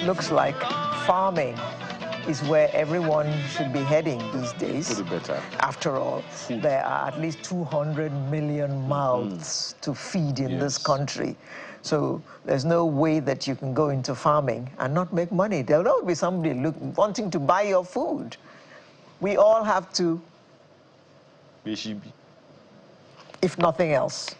looks like farming is where everyone should be heading these days. Put it better. After all, there are at least 200 million mouths to feed in this country. So there's no way that you can go into farming and not make money. There'll always be somebody wanting to buy your food. We all have to, if nothing else.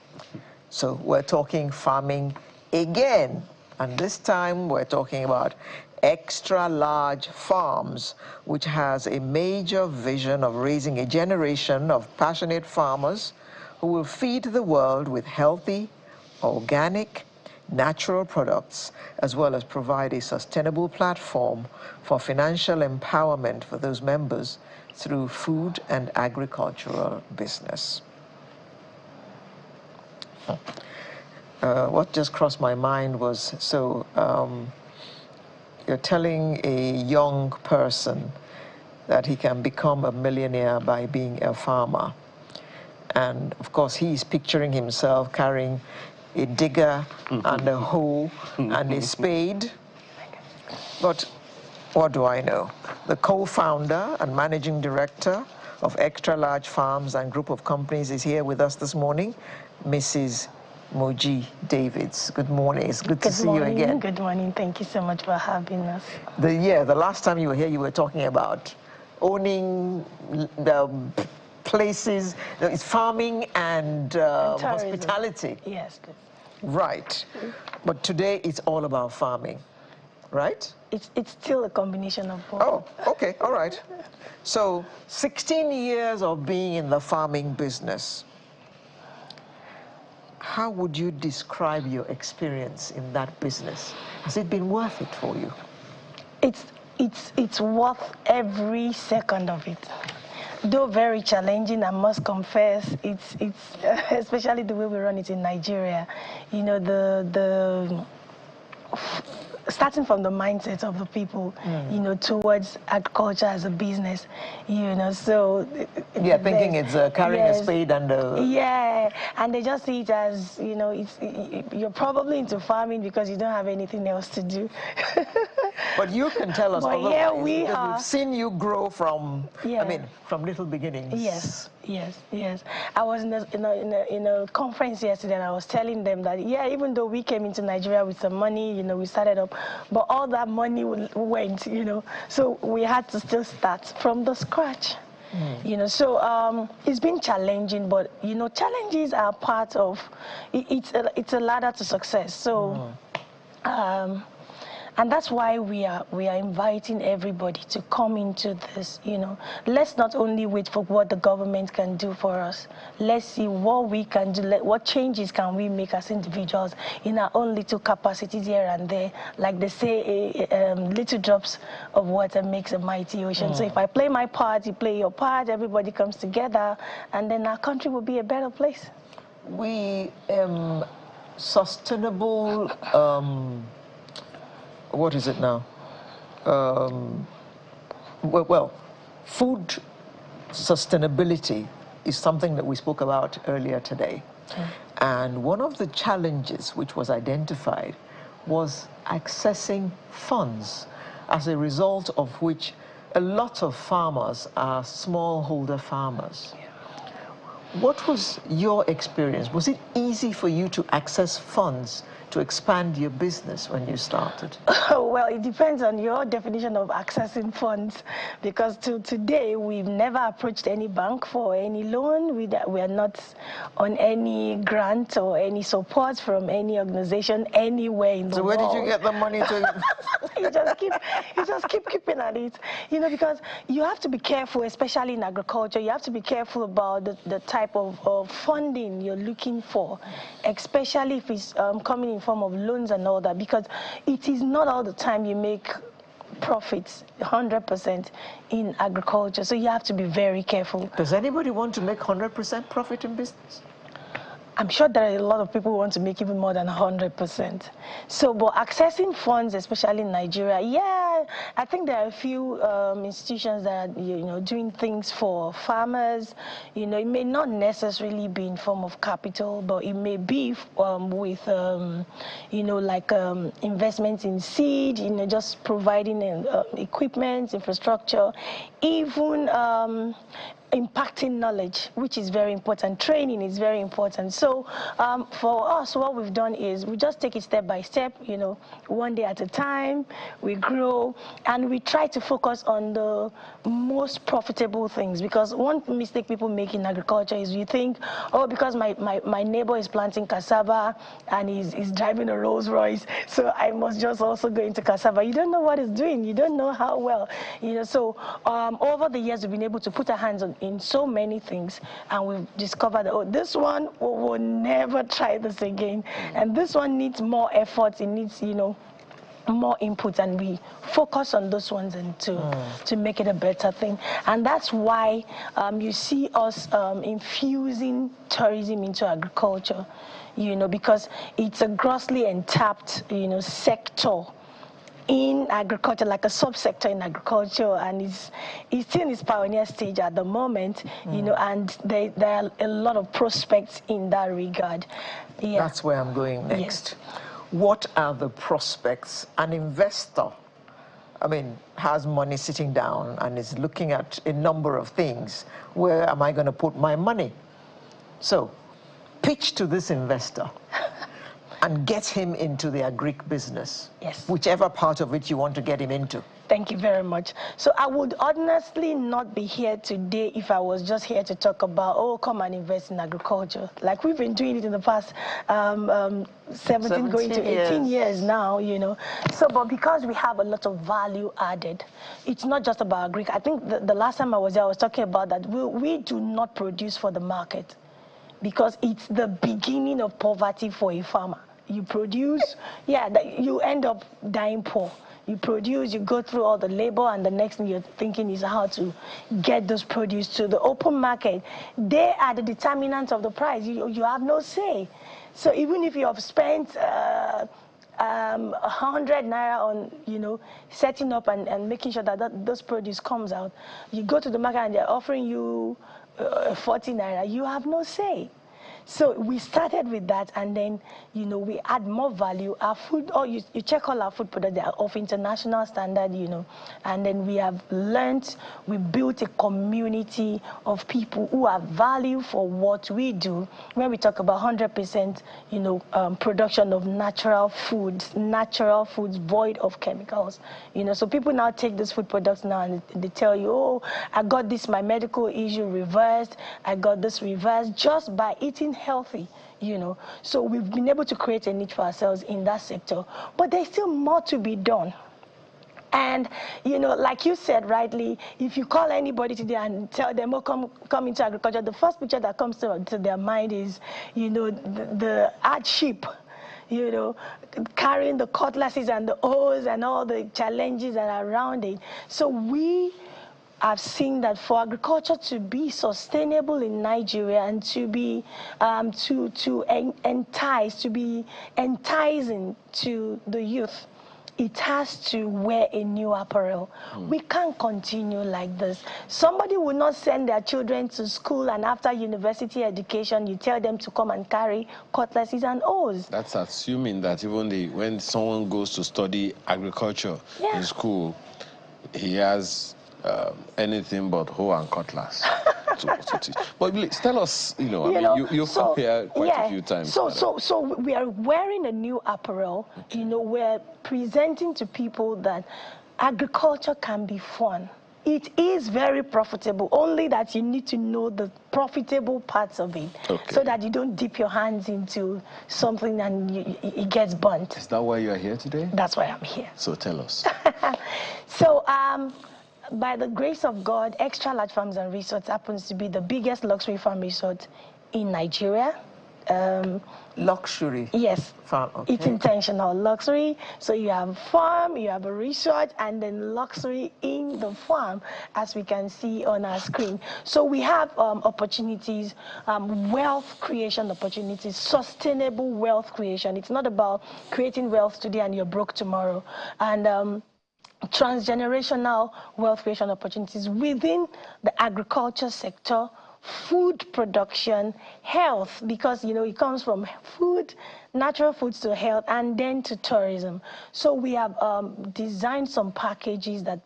So we're talking farming again. And this time we're talking about extra large farms, which has a major vision of raising a generation of passionate farmers who will feed the world with healthy, organic, natural products, as well as provide a sustainable platform for financial empowerment for those members through food and agricultural business. What just crossed my mind was, you're telling a young person that he can become a millionaire by being a farmer. And of course, he's picturing himself carrying a digger and a hoe and a spade. But what do I know? The co-founder and managing director of Extra Large Farms and Group of Companies is here with us this morning, Mrs. Moji Davids. Good morning. It's good to see you again. Good morning. Thank you so much for having us. The last time you were here, you were talking about owning the places, it's farming and hospitality. Yes. Right. But today it's all about farming, right? It's still a combination of both. Oh, okay. All right. So 16 years of being in the farming business. How would you describe your experience in that business? Has it been worth it for you? It's worth every second of it. Though very challenging, I must confess, it's especially the way we run it in Nigeria. You know, starting from the mindset of the people, you know, towards agriculture as a business, you know, so... Yeah, thinking it's carrying a spade and a... Yeah, and they just see it as, you know, you're probably into farming because you don't have anything else to do. But you can tell us but otherwise, here we are. We've seen you grow from, from little beginnings. Yes. I was in a conference yesterday, and I was telling them that, even though we came into Nigeria with some money, you know, we started up, but all that money went, you know, so we had to still start from the scratch. You know, so it's been challenging, but you know, challenges are part of it's a ladder to success. So and that's why we are inviting everybody to come into this, you know. Let's not only wait for what the government can do for us. Let's see what we can do, what changes can we make as individuals in our own little capacities here and there. Like they say, little drops of water makes a mighty ocean. So if I play my part, you play your part, everybody comes together, and then our country will be a better place. We sustainable... what is it now? Well, food sustainability is something that we spoke about earlier today. And one of the challenges which was identified was accessing funds, as a result of which a lot of farmers are smallholder farmers. What was your experience? Was it easy for you to access funds to expand your business when you started? Well, it depends on your definition of accessing funds, because till today we've never approached any bank for any loan. We are not on any grant or any support from any organization anywhere in the world. So where did you get the money to? you just keep keeping at it, you know, because you have to be careful, especially in agriculture. You have to be careful about the type of funding you're looking for, especially if it's coming in form of loans and all that, because it is not all the time you make profits 100% in agriculture, so you have to be very careful. Does anybody want to make 100% profit in business? I'm sure there are a lot of people who want to make even more than 100%. So, but accessing funds, especially in Nigeria, I think there are a few institutions that are, doing things for farmers. It may not necessarily be in form of capital, but it may be with, like investments in seed, just providing equipment, infrastructure, even impacting knowledge, which is very important. Training is very important. So for us, what we've done is we just take it step by step, one day at a time. We grow, and we try to focus on the most profitable things, because one mistake people make in agriculture is you think, oh, because my neighbor is planting cassava and he's driving a Rolls Royce, so I must just also go into cassava. You don't know what it's doing. You don't know how well. So over the years, we've been able to put our hands in so many things, and we've discovered that, oh, this one will never try this again, and this one needs more effort. It needs, more input, and we focus on those ones and to make it a better thing. And that's why you see us infusing tourism into agriculture, because it's a grossly untapped, sector in agriculture, like a subsector in agriculture, and it's still in its pioneer stage at the moment, and there are a lot of prospects in that regard. Yeah. That's where I'm going next. Yes. What are the prospects? An investor, has money sitting down and is looking at a number of things. Where am I going to put my money? So, pitch to this investor and get him into the Agric business. Yes. Whichever part of it you want to get him into. Thank you very much. So I would honestly not be here today if I was just here to talk about, oh, come and invest in agriculture. Like we've been doing it in the past 17 going to 18 years now, So, but because we have a lot of value added, it's not just about Agric. I think the last time I was there, I was talking about that we do not produce for the market, because it's the beginning of poverty for a farmer. You produce, you end up dying poor. You produce, you go through all the labor, and the next thing you're thinking is how to get those produce to the open market. They are the determinants of the price. You have no say. So even if you have spent 100 naira on, setting up and making sure that those produce comes out, you go to the market and they're offering you 40 naira, you have no say. So we started with that, and then, we add more value. Our food, you check all our food products, they are of international standard, and then we have learned, we built a community of people who have value for what we do. When we talk about 100%, production of natural foods void of chemicals, so people now take these food products now and they tell you, oh, I got this, my medical issue reversed, I got this reversed just by eating healthy, So we've been able to create a niche for ourselves in that sector, but there's still more to be done. And, like you said rightly, if you call anybody today and tell them, oh, come into agriculture, the first picture that comes to their mind is, the hardship, carrying the cutlasses and the hoes and all the challenges that are around it. So I've seen that for agriculture to be sustainable in Nigeria and to be enticing to the youth, it has to wear a new apparel. We can't continue like this. Somebody will not send their children to school, and after university education, you tell them to come and carry cutlasses and hoes. That's assuming that even when someone goes to study agriculture in school, he has anything but hoe and cutlass to teach. But please, tell us, you've come here quite a few times. So we are wearing a new apparel. We're presenting to people that agriculture can be fun. It is very profitable, only that you need to know the profitable parts of it, so that you don't dip your hands into something and it gets burnt. Is that why you're here today? That's why I'm here. So tell us. So, by the grace of God, Extra Large Farms and Resorts happens to be the biggest luxury farm resort in Nigeria. Luxury? Yes. Farm, It's intentional luxury. So you have farm, you have a resort, and then luxury in the farm, as we can see on our screen. So we have opportunities, wealth creation opportunities, sustainable wealth creation. It's not about creating wealth today and you're broke tomorrow. And transgenerational wealth creation opportunities within the agriculture sector, food production, health, because it comes from food, natural foods to health, and then to tourism. So we have designed some packages that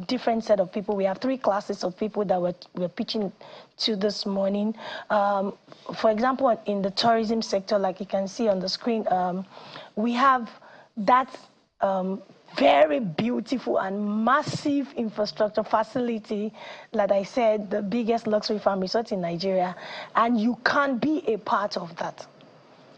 different set of people. We have 3 classes of people that we're pitching to this morning. For example, in the tourism sector, like you can see on the screen, we have that very beautiful and massive infrastructure facility, like I said, the biggest luxury farm resort in Nigeria, and you can be a part of that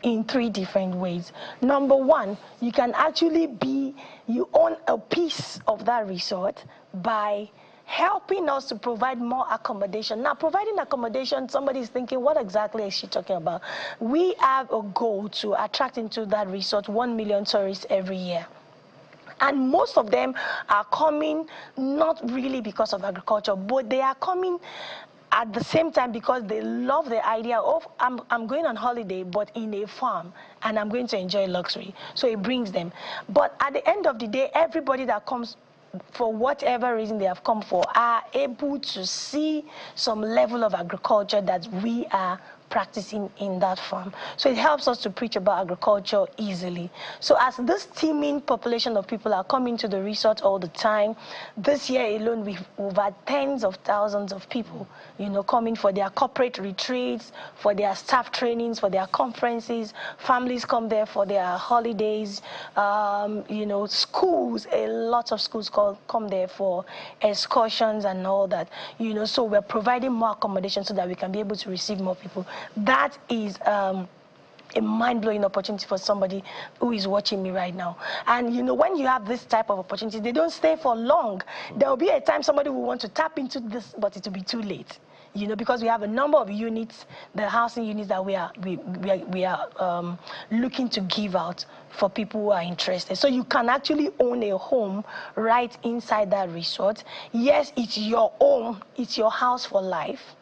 in 3 different ways. Number 1, you can actually you own a piece of that resort by helping us to provide more accommodation. Now, providing accommodation, somebody is thinking, what exactly is she talking about? We have a goal to attract into that resort 1 million tourists every year. And most of them are coming not really because of agriculture, but they are coming at the same time because they love the idea of, I'm going on holiday, but in a farm, and I'm going to enjoy luxury. So it brings them. But at the end of the day, everybody that comes, for whatever reason they have come for, are able to see some level of agriculture that we are practicing in that farm. So it helps us to preach about agriculture easily. So as this teeming population of people are coming to the resort all the time, this year alone we've had tens of thousands of people, coming for their corporate retreats, for their staff trainings, for their conferences. Families come there for their holidays. Schools, a lot of schools come there for excursions and all that. So we're providing more accommodation so that we can be able to receive more people. That is a mind-blowing opportunity for somebody who is watching me right now. And when you have this type of opportunity, they don't stay for long. There will be a time somebody will want to tap into this, but it will be too late. Because we have a number of units, the housing units that we are looking to give out for people who are interested. So you can actually own a home right inside that resort. Yes, it's your own, it's your house for life.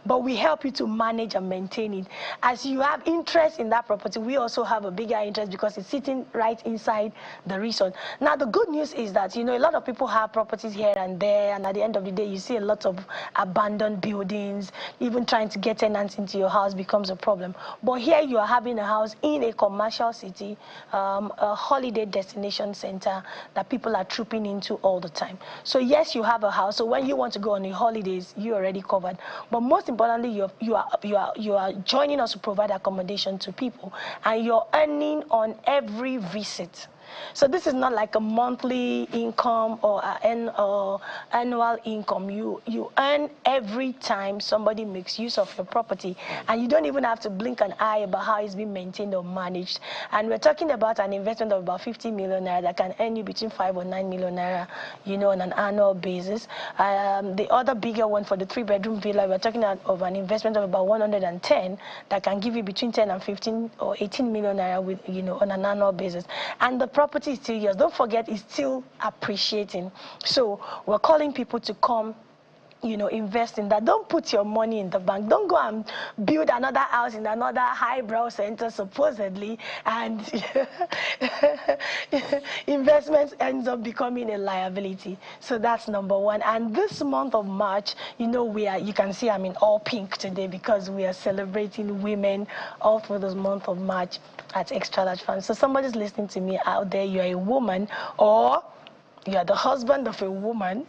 But we help you to manage and maintain it. As you have interest in that property, we also have a bigger interest because it's sitting right inside the resort. Now, the good news is that, a lot of people have properties here and there, and at the end of the day, you see a lot of abandoned buildings. Even trying to get tenants into your house becomes a problem. But here you are having a house in a commercial city, a holiday destination center that people are trooping into all the time. So yes, you have a house. So when you want to go on your holidays, you're already covered. But most importantly, you are joining us to provide accommodation to people, and you're earning on every visit. So this is not like a monthly income or annual income. You earn every time somebody makes use of your property, and you don't even have to blink an eye about how it's being maintained or managed. And we're talking about an investment of about 50 million naira that can earn you between 5 or 9 million naira, on an annual basis. The other bigger one for the 3-bedroom villa, we're talking of an investment of about 110 that can give you between 10 and 15 or 18 million naira with, on an annual basis. And the property is still yours. Don't forget, it's still appreciating. So we're calling people to come, invest in that. Don't put your money in the bank. Don't go and build another house in another highbrow center, supposedly, and investments ends up becoming a liability. So that's number 1. And this month of March, you can see I'm in all pink today because we are celebrating women all through this month of March at Extra Large Farm. So somebody's listening to me out there, you're a woman, or you're the husband of a woman,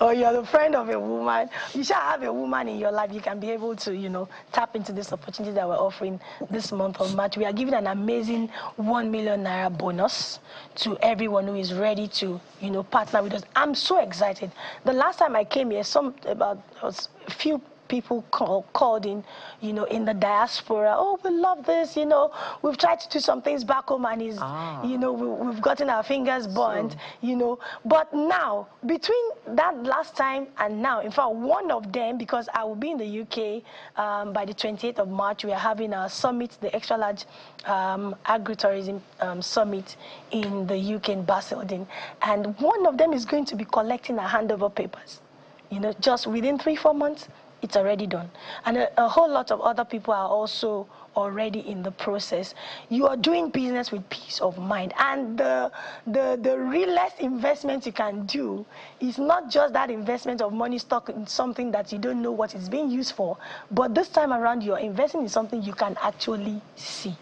or you're the friend of a woman. You shall have a woman in your life. You can be able to, tap into this opportunity that we're offering this month of March. We are giving an amazing 1 million naira bonus to everyone who is ready to, partner with us. I'm so excited. The last time I came here, about a few people called in, in the diaspora. Oh, we love this, we've tried to do some things back home and we've gotten our fingers burnt, But now, between that last time and now, in fact, one of them, because I will be in the UK by the 28th of March, we are having a summit, the Extra Large Agri-tourism Summit in the UK in Basildon. And one of them is going to be collecting our handover papers, just within 3-4 months. It's already done. And a whole lot of other people are also already in the process. You are doing business with peace of mind. And the realest investment you can do is not just that investment of money stuck in something that you don't know what it's being used for, but this time around you're investing in something you can actually see.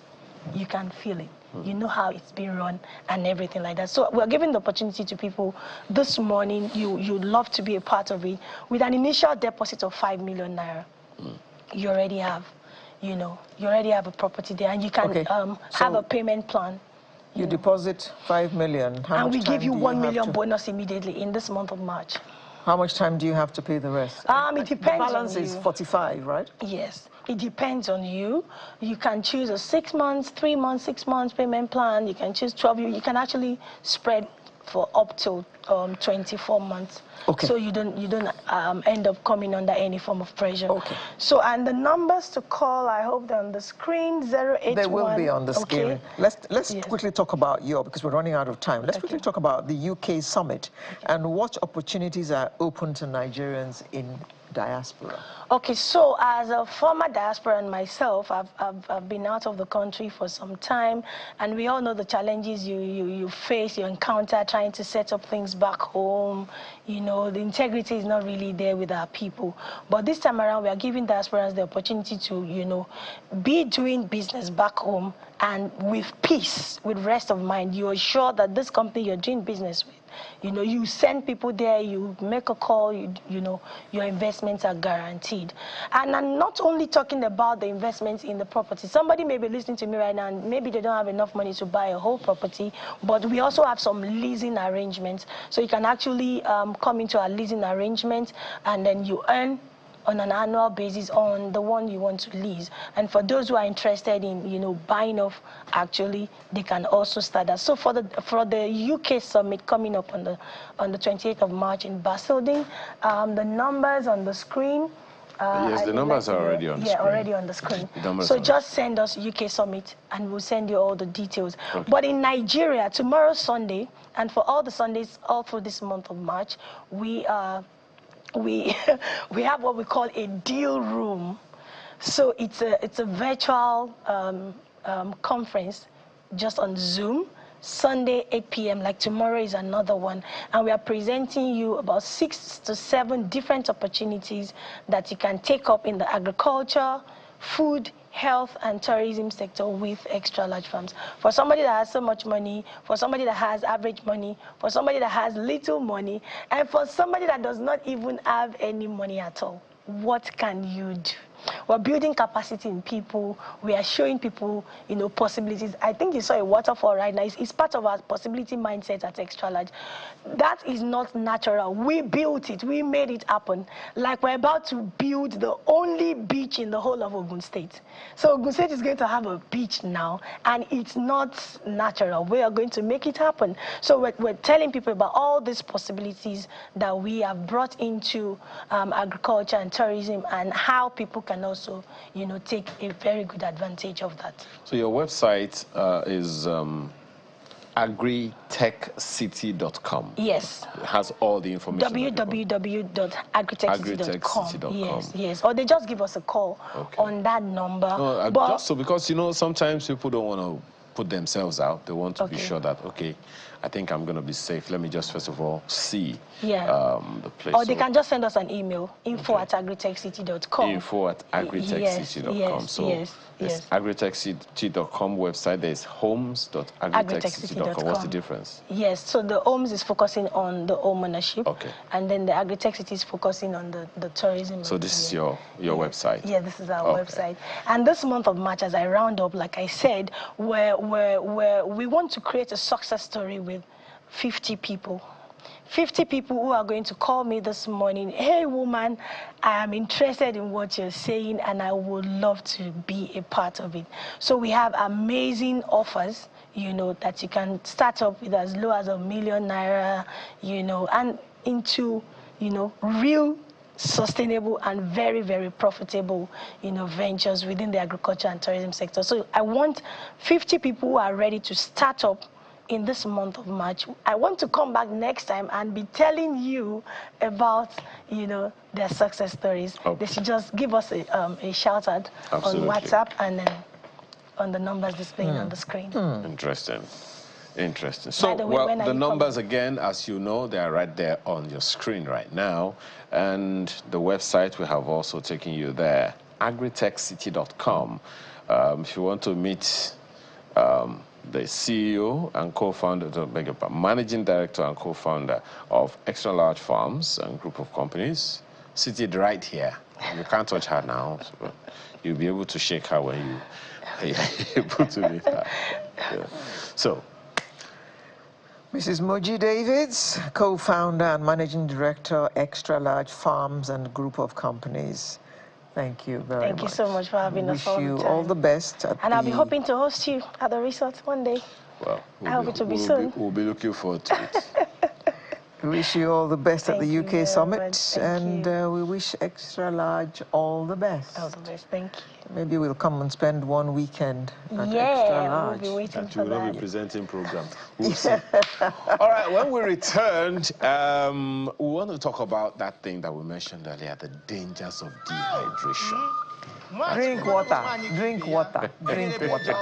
You can feel it. You know how it's being run and everything like that. So we're giving the opportunity to people this morning. You'd love to be a part of it. With an initial deposit of 5 million naira, you already have, you already have a property there, and you can have a payment plan. You deposit 5 million. How and much we time give you do 1 have million to... bonus immediately in this month of March. How much time do you have to pay the rest? It depends the balance on is you. 45, right? Yes, it depends on you. You can choose a 6 months, 3 months, 6 months payment plan. You can choose 12. You can actually spread for up to 24 months. Okay. So you don't end up coming under any form of pressure. Okay. So, and the numbers to call, I hope they're on the screen. 081. They will be on the screen. Okay. Let's quickly talk about because we're running out of time. Let's quickly talk about the UK summit and what opportunities are open to Nigerians in diaspora. Okay, so as a former diaspora and myself, I've been out of the country for some time, and we all know the challenges you face, you encounter trying to set up things back home. The integrity is not really there with our people. But this time around, we are giving diasporans the opportunity to, be doing business back home and with peace, with rest of mind. You are sure that this company you're doing business with, you send people there, you make a call, your investments are guaranteed. And I'm not only talking about the investments in the property. Somebody may be listening to me right now and maybe they don't have enough money to buy a whole property, but we also have some leasing arrangements. So you can actually come into our leasing arrangement, and then you earn on an annual basis on the one you want to lease. And for those who are interested in, buying off, actually, they can also start that. So for the UK summit coming up on the 28th of March in Basildon, the numbers on the screen. Yes, the numbers are already on the screen. Yeah, already on the screen. So just send us UK Summit and we'll send you all the details. Okay. But in Nigeria, tomorrow Sunday, and for all the Sundays all through this month of March, we have what we call a deal room. So it's a virtual conference just on Zoom. Sunday, 8 p.m., like tomorrow is another one. And we are presenting you about 6 to 7 different opportunities that you can take up in the agriculture, food, health, and tourism sector with extra large farms. For somebody that has so much money, for somebody that has average money, for somebody that has little money, and for somebody that does not even have any money at all, what can you do? We're building capacity in people. We are showing people, possibilities. I think you saw a waterfall right now. It's part of our possibility mindset at Extra Large. That is not natural. We built it. We made it happen. Like we're about to build the only beach in the whole of Ogun State. So Ogun State is going to have a beach now, and it's not natural. We are going to make it happen. So we're telling people about all these possibilities that we have brought into agriculture and tourism, and how people can also, take a very good advantage of that. So your website is agritechcity.com. Yes. It has all the information. www.agritechcity.com. Yes. Or they just give us a call on that number. No, just so, because, sometimes people don't want to put themselves out. They want to be sure that, I think I'm going to be safe. Let me just, first of all, see the place. Or they can just send us an email, info@agritechcity.com. info@agritechcity.com. Yes. Agritechcity.com website. There's homes.agritechcity.com. What's the difference? Yes, so the homes is focusing on the home ownership. And then the Agritech is focusing on the tourism. So this is your website? Yeah, this is our website. And this month of March, as I round up, like I said, where we want to create a success story with 50 people. 50 people who are going to call me this morning. Hey, woman, I am interested in what you're saying, and I would love to be a part of it. So we have amazing offers, that you can start up with as low as ₦1 million, and into, real sustainable and very, very profitable, ventures within the agriculture and tourism sector. So I want 50 people who are ready to start up in this month of March. I want to come back next time and be telling you about, their success stories. They should just give us a shout out on WhatsApp, and then on the numbers displaying on the screen. Interesting. Interesting. So, the way, the numbers again, as you know, they are right there on your screen right now. And the website, we have also taken you there, agritechcity.com. If you want to meet the CEO and co-founder, managing director and co-founder of Extra Large Farms and group of companies, seated right here. You can't touch her now, so you'll be able to shake her when you're able to meet her. Yeah. So, Mrs. Moji Davids, co-founder and managing director, Extra Large Farms and group of companies. Thank you very much. Thank you so much for having us all the time. Wish you all the best. And I'll be hoping to host you at the resort one day. Well, I hope it will be soon. We'll be looking forward to it. We wish you all the best at the UK Summit, and we wish Extra Large all the best. All the best, thank you. Maybe we'll come and spend one weekend at Extra Large. We'll be waiting for that. You will not be presenting program. We'll see. All right, when we returned, we want to talk about that thing that we mentioned earlier, the dangers of dehydration. Drink water, drink water, drink water.